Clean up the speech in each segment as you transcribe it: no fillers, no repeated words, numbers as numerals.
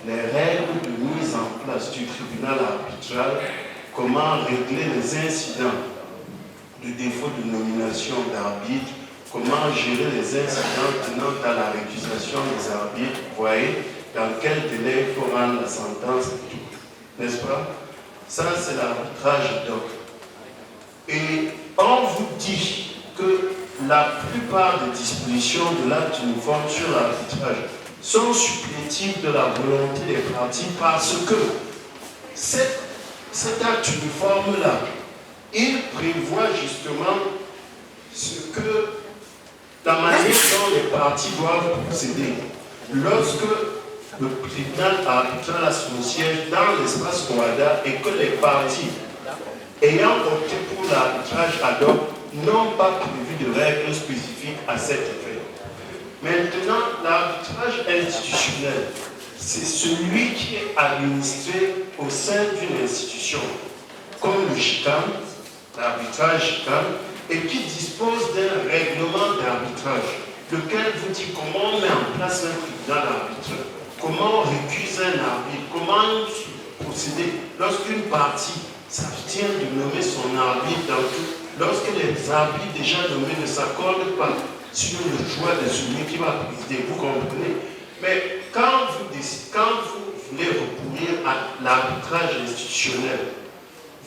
les règles de mise en place du tribunal arbitral, comment régler les incidents de défaut de nomination d'arbitre, comment gérer les incidents tenant à la récusation des arbitres, vous voyez, dans quel délai il faut rendre la sentence, n'est-ce pas? Ça, c'est l'arbitrage ad hoc. Et on vous dit que la plupart des dispositions de l'acte uniforme sur l'arbitrage sont supplétives de la volonté des parties parce que cet acte uniforme-là, il prévoit justement ce que la manière dont les parties doivent procéder. Lorsque le tribunal arbitral a son siège dans l'espace OADA et que les parties ayant opté pour l'arbitrage ad hoc n'ont pas prévu de règles spécifiques à cet effet. Maintenant, l'arbitrage institutionnel, c'est celui qui est administré au sein d'une institution, comme le GICAM, l'arbitrage GICAM, et qui dispose d'un règlement d'arbitrage, lequel vous dit comment on met en place un tribunal arbitral, comment on récuse un arbitre, comment procéder lorsqu'une partie s'abstient de nommer son arbitre dans tout, lorsque les arbitres déjà nommés ne s'accordent pas sur le choix de celui qui va présider, vous comprenez? Mais quand vous voulez recourir à l'arbitrage institutionnel,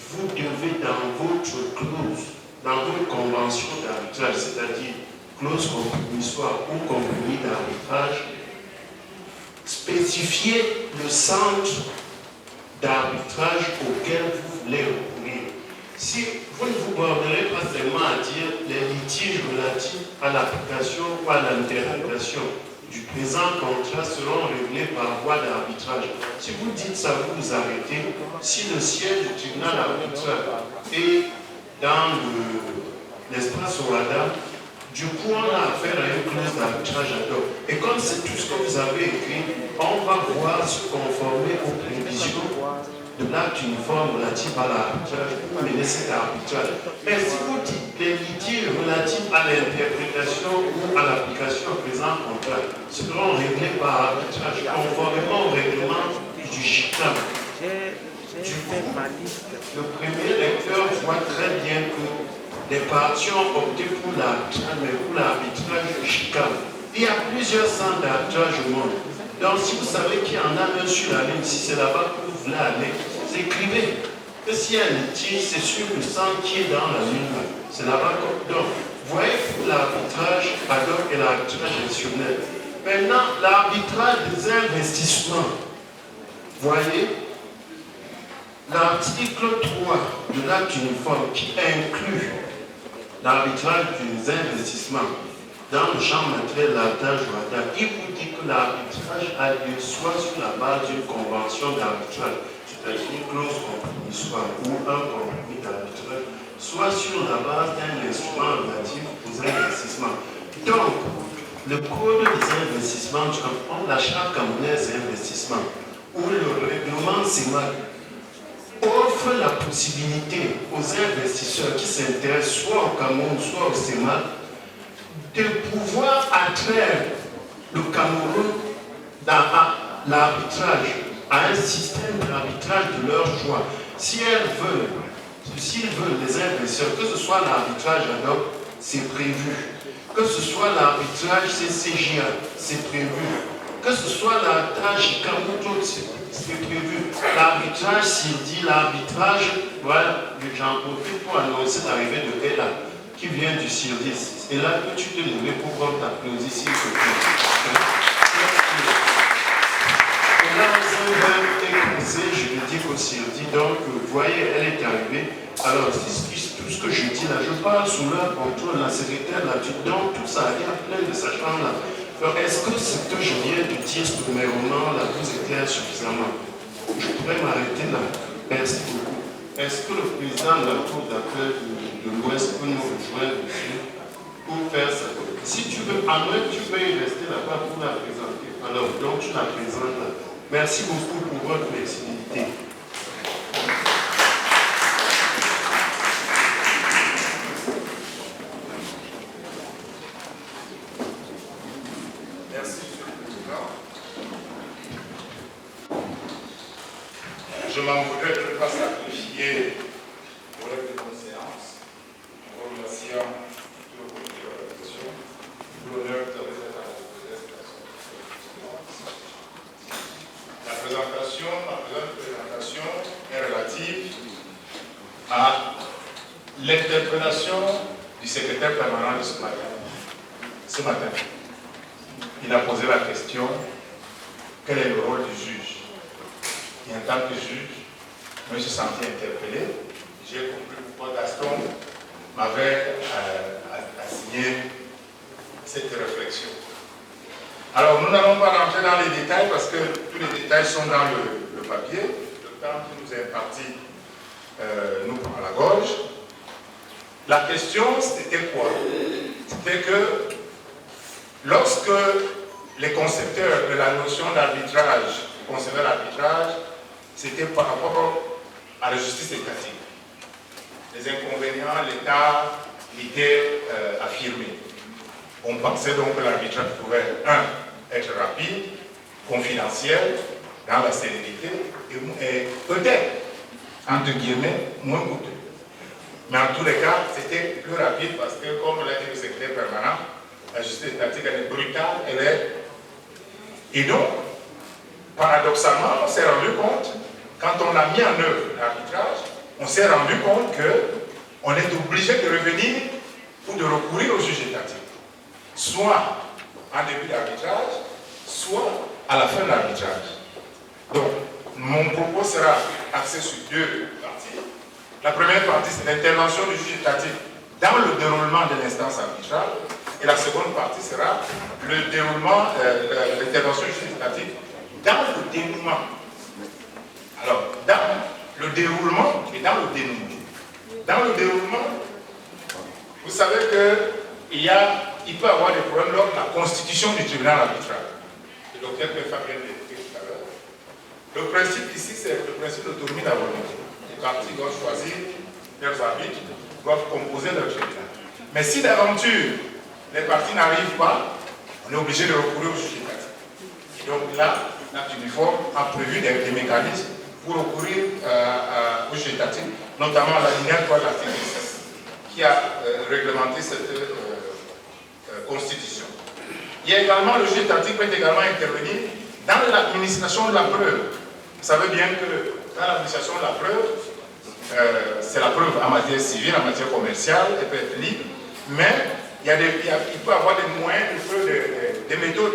vous devez dans votre clause, dans votre convention d'arbitrage, c'est-à-dire clause compromissoire ou compromis d'arbitrage, spécifier le centre d'arbitrage auquel vous voulez recourir. Si vous ne vous borderez pas seulement à dire les litiges relatifs à l'application ou à l'interprétation du présent contrat seront réglés par voie d'arbitrage. Si vous dites ça, vous vous arrêtez. Si le siège du tribunal arbitral est dans l'espace OADA, du coup, on a affaire à une clause d'arbitrage ad hoc. Et comme c'est tout ce que vous avez écrit, on va voir se conformer aux prévisions de l'acte uniforme relatif à l'arbitrage pour mener cet arbitrage. Mais si vous dites les litiges relatifs à l'interprétation ou à l'application présent contrat seront réglés par arbitrage conformément au règlement du GICAM. Du coup, le premier lecteur voit très bien que les parties ont opté pour l'arbitrage, mais pour l'arbitrage GICAM. Il y a plusieurs centres d'arbitrage au monde. Donc, si vous savez qu'il y en a un sur la ligne, si c'est là-bas que vous voulez aller, vous écrivez que s'il y a un litige, c'est sur le centre qui est dans la ligne. C'est là-bas. Donc, vous voyez pour l'arbitrage ad hoc et l'arbitrage institutionnel. Maintenant, l'arbitrage des investissements. Vous voyez, l'article 3 de l'acte uniforme qui inclut l'arbitrage des investissements dans le champ matériel, l'arbitrage OADA, il vous dit que l'arbitrage a lieu soit sur la base d'une convention d'arbitrage, c'est-à-dire une clause compromissoire ou un compromis d'arbitrage, soit sur la base d'un instrument relatif aux investissements. Donc, le code des investissements, la charte camerounaise d'investissement ou le règlement CEMAC offre la possibilité aux investisseurs qui s'intéressent soit au Cameroun, soit au CEMAC, de pouvoir attraire le Cameroun dans l'arbitrage, à un système d'arbitrage de leur choix. S'ils veulent, les investisseurs, que ce soit l'arbitrage ad hoc, c'est prévu. Que ce soit l'arbitrage CCJA, c'est prévu. Que ce soit l'arbitrage Cameroun, c'est prévu. L'arbitrage SIRDI, l'arbitrage, voilà, j'en profite pour annoncer l'arrivée de Ella, qui vient du SIRDIS. Et là, que tu te lever pour prendre ta clause ici. Et là, je le dis au SIRDI, donc, vous voyez, elle est arrivée. Alors, tout ce que je dis là, je parle sous leur contrôle, la secrétaire là, donc tout ça, il y a plein de sages-femmes là. Alors, est-ce que ce que je viens de dire sommairement là vous éclaire suffisamment? Je pourrais m'arrêter là. Merci beaucoup. Est-ce que le président de la Cour d'appel de l'Ouest peut nous rejoindre ici pour faire ça? Si tu veux, à moins tu peux y rester là-bas pour la présenter. Alors, donc tu la présentes là. Merci beaucoup pour votre flexibilité. je m'en voudrais de ne pas sacrifier au reste de nos séances, en remerciant l'honneur que vous avez fait à la présentation. Ma présente présentation est relative à l'interpellation du secrétaire permanent de ce matin. Ce matin, il a posé la question: quel est le rôle du juge? Et en tant que juge, je me suis senti interpellé. J'ai compris pourquoi Gaston m'avait assigné cette réflexion. Alors, nous n'allons pas rentrer dans les détails parce que tous les détails sont dans le papier. Le temps qui nous est imparti nous prend à la gorge. La question, c'était quoi? C'était que lorsque les concepteurs de la notion d'arbitrage concevaient l'arbitrage, c'était par rapport à la justice étatique. Les inconvénients, l'État était affirmé. On pensait donc que l'arbitrage pouvait, être rapide, confidentiel, dans la célérité, et peut-être, entre guillemets, moins coûteux. Mais en tous les cas, c'était plus rapide parce que, comme l'a dit le secrétaire permanent, la justice étatique, elle est brutale, elle est... Et donc, paradoxalement, on s'est rendu compte, quand on a mis en œuvre l'arbitrage, on s'est rendu compte qu'on est obligé de revenir ou de recourir au juge étatique. Soit en début d'arbitrage, soit à la fin de l'arbitrage. Donc, mon propos sera axé sur deux parties. La première partie, c'est l'intervention du juge étatique dans le déroulement de l'instance arbitrale. Et la seconde partie sera le déroulement, l'intervention du juge étatique dans le dénouement. Alors, dans le déroulement et dans le dénouement. Dans le déroulement, vous savez qu'il peut y avoir des problèmes lors de la constitution du tribunal arbitral. Le docteur Fabien l'a dit tout à l'heure. Le principe ici, c'est le principe d'autonomie de la volonté. Les parties doivent choisir leurs arbitres, doivent composer leur tribunal. Mais si d'aventure, les parties n'arrivent pas, on est obligé de recourir au juge étatique. Et donc là, l'acte uniforme a prévu des mécanismes pour recourir au juge étatique, notamment l'alinéa 3 de l'article 6, qui a réglementé cette constitution. Il y a également, le juge étatique peut également intervenir dans l'administration de la preuve. Vous savez bien que dans l'administration de la preuve, c'est la preuve en matière civile, en matière commerciale, elle peut être libre, mais il peut y avoir des moyens, des méthodes,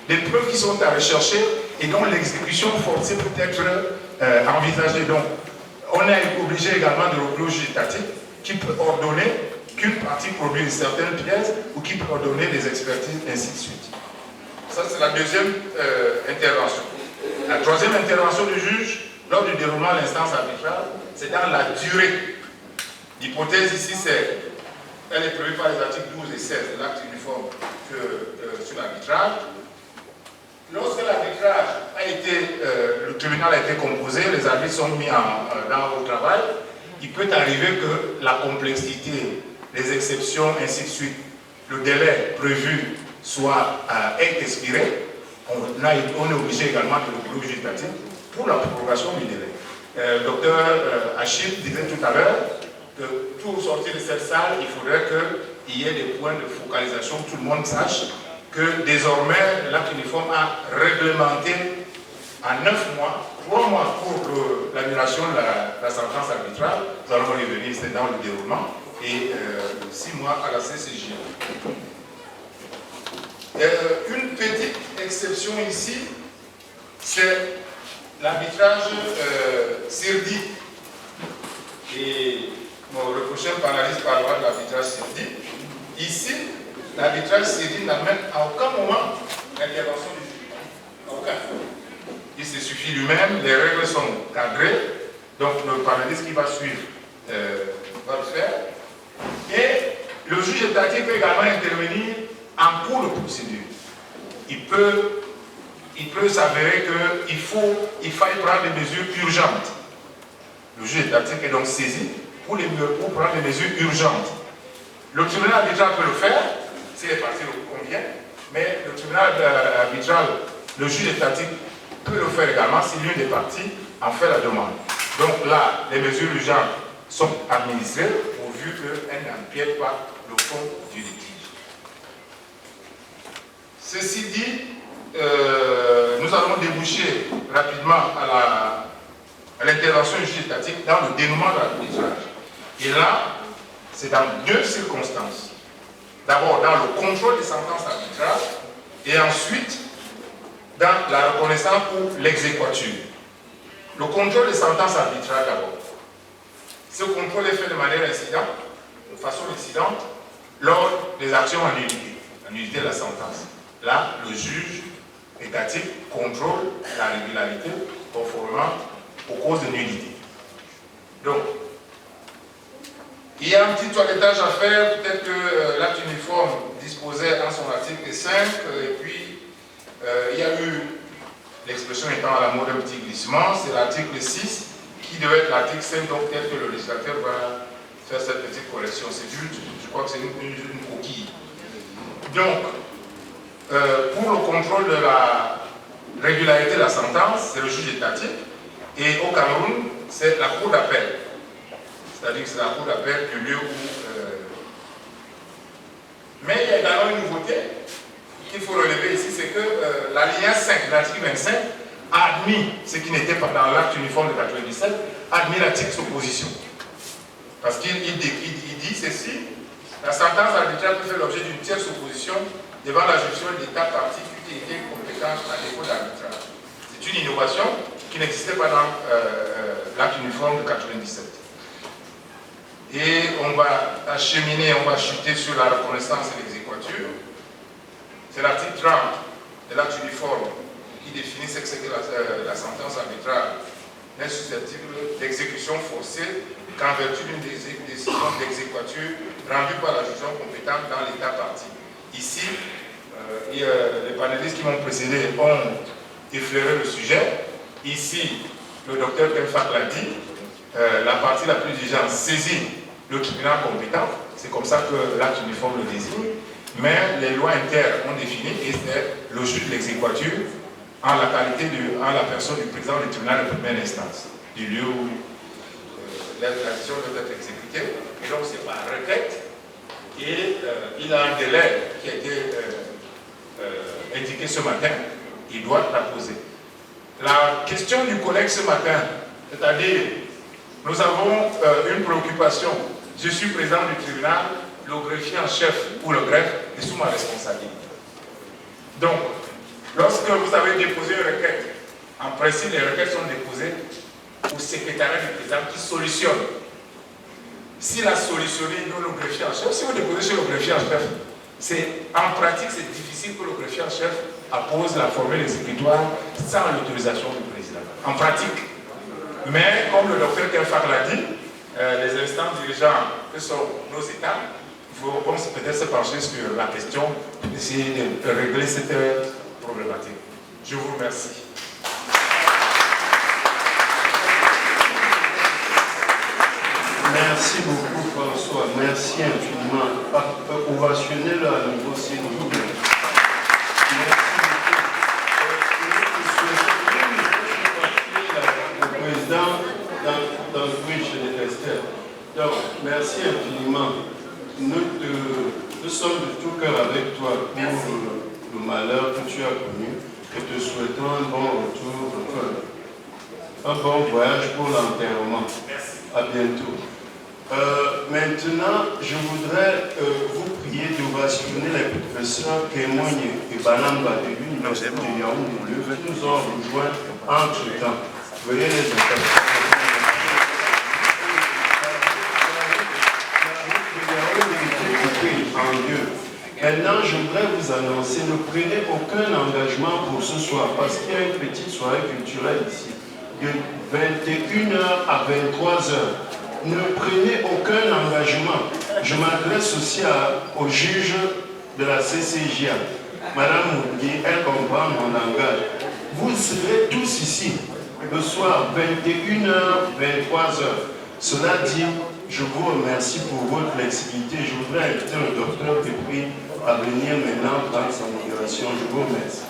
des preuves qui sont à rechercher et dont l'exécution forcée peut être envisagée. Donc, on est obligé également de recourir au juge étatique qui peut ordonner qu'une partie produise certaines pièces ou qui peut ordonner des expertises, ainsi de suite. Ça, c'est la deuxième intervention. La troisième intervention du juge, lors du déroulement de l'instance arbitrale, c'est dans la durée. L'hypothèse ici, elle est prévue par les articles 12 et 16 de l'acte uniforme sur l'arbitrage. Lorsque l'arbitrage a été, le tribunal a été composé, les arbitres sont mis au travail, il peut arriver que la complexité, les exceptions, ainsi de suite, le délai prévu est expiré. On est obligé également de recourir au juge étatique pour la prorogation du délai. Le docteur Achille disait tout à l'heure que tout sortir de cette salle, il faudrait qu'il y ait des points de focalisation, tout le monde sache que désormais l'acte uniforme a réglementé en 9 mois, 3 mois pour l'annulation de la sentence arbitrale, nous allons y revenir, c'est dans le déroulement, et 6 mois à la CCJ. Une petite exception ici, c'est l'arbitrage Sirdi. Et mon prochain panéliste parlera de l'arbitrage Sirdi. Ici, l'arbitrage Sirdi n'amène à aucun moment l'intervention du juge. Aucun. Il se suffit lui-même, les règles sont cadrées, donc le panéliste qui va suivre va le faire. Et le juge étatique peut également intervenir en cours de procédure. Il peut s'avérer qu'il faille prendre des mesures urgentes. Le juge étatique est donc saisi pour prendre des mesures urgentes. Le tribunal arbitral peut le faire, si les parties le conviennent, mais le tribunal arbitral, le juge étatique peut le faire également si l'une des parties en fait la demande. Donc là, les mesures urgentes sont administrées pourvu qu'elles n'empiètent pas le fond du litige. Ceci dit, nous allons déboucher rapidement à l'intervention du juge étatique dans le dénouement de l'arbitrage. Et là, c'est dans deux circonstances. D'abord, dans le contrôle des sentences arbitrales et ensuite, dans la reconnaissance pour l'exéquature. Le contrôle des sentences arbitrales d'abord. Ce contrôle est fait de manière incidente, de façon incidente, lors des actions en nullité de la sentence. Là, le juge étatique contrôle la régularité conformément aux causes de nullité. Donc, il y a un petit toilettage à faire, peut-être que l'acte uniforme disposait en son article 5, et puis il y a eu, l'expression étant à la mode, un petit glissement, c'est l'article 6, qui devait être l'article 5, donc peut-être que le législateur va faire cette petite correction. C'est juste, je crois que c'est une coquille. Donc, pour le contrôle de la régularité de la sentence, c'est le juge étatique, et au Cameroun, c'est la cour d'appel. C'est-à-dire que c'est la cour d'appel du lieu où... Mais il y a également une nouveauté qu'il faut relever ici, c'est que l'alinéa 5, l'article 25, a admis, ce qui n'était pas dans l'acte uniforme de 97, a admis la tierce opposition. Parce qu'il dit ceci, la sentence arbitraire peut faire l'objet d'une tierce opposition devant la juridiction de l'État partie qui était compétente à défaut d'arbitrage. C'est une innovation qui n'existait pas dans l'acte uniforme de 97. Et on va acheminer, on va chuter sur la reconnaissance et l'exéquature. C'est l'article 30 de l'acte uniforme qui définit ce que c'est que la sentence arbitrale n'est susceptible d'exécution forcée qu'en vertu d'une décision d'exéquature rendue par la juridiction compétente dans l'État partie. Ici, les panélistes qui m'ont précédé ont effleuré le sujet. Ici, le docteur Kenfak l'a dit, la partie la plus diligente saisit le tribunal compétent, c'est comme ça que l'acte uniforme le désigne, mais les lois internes ont défini et c'est le juge de l'exéquature en la personne du président du tribunal de première instance, du lieu où la décision doit être exécutée. Et donc c'est par requête et il a un délai qui a été indiqué ce matin, il doit la poser. La question du collègue ce matin, c'est-à-dire nous avons une préoccupation. Je suis président du tribunal, le greffier en chef ou le greffe est sous ma responsabilité. Donc, lorsque vous avez déposé une requête, en principe, les requêtes sont déposées au secrétariat du président qui solutionne. S'il a solutionné, nous, le greffier en chef, si vous déposez chez le greffier en chef, en pratique, c'est difficile que le greffier en chef appose la formule exécutoire sans l'autorisation du président. En pratique. Mais, comme le docteur Kenfak l'a dit, les instances dirigeantes que sont nos États vont peut-être se pencher sur la question d'essayer de régler cette problématique. Je vous remercie. Merci beaucoup François, merci infiniment. Ovationnez-le à nouveau s'il vous plaît. Dans le bridge de Esther. Donc, merci infiniment. Nous sommes de tout cœur avec toi pour le malheur que tu as connu et te souhaitons un bon retour, un bon voyage pour l'enterrement. À bientôt. Maintenant, je voudrais vous prier d'ovationner les professeurs Kémogne et Banamba de l'Université de Yaoundé qui nous ont rejoints entre-temps. Veuillez les accompagner. Maintenant, je voudrais vous annoncer, ne prenez aucun engagement pour ce soir, parce qu'il y a une petite soirée culturelle ici, de 21h à 23h. Ne prenez aucun engagement. Je m'adresse aussi au juge de la CCJA, Madame Moudi, elle comprend mon langage. Vous serez tous ici, le soir, 21h, 23h. Cela dit, je vous remercie pour votre flexibilité. Je voudrais inviter le docteur Depri à venir maintenant prendre sa modération. Je vous remercie.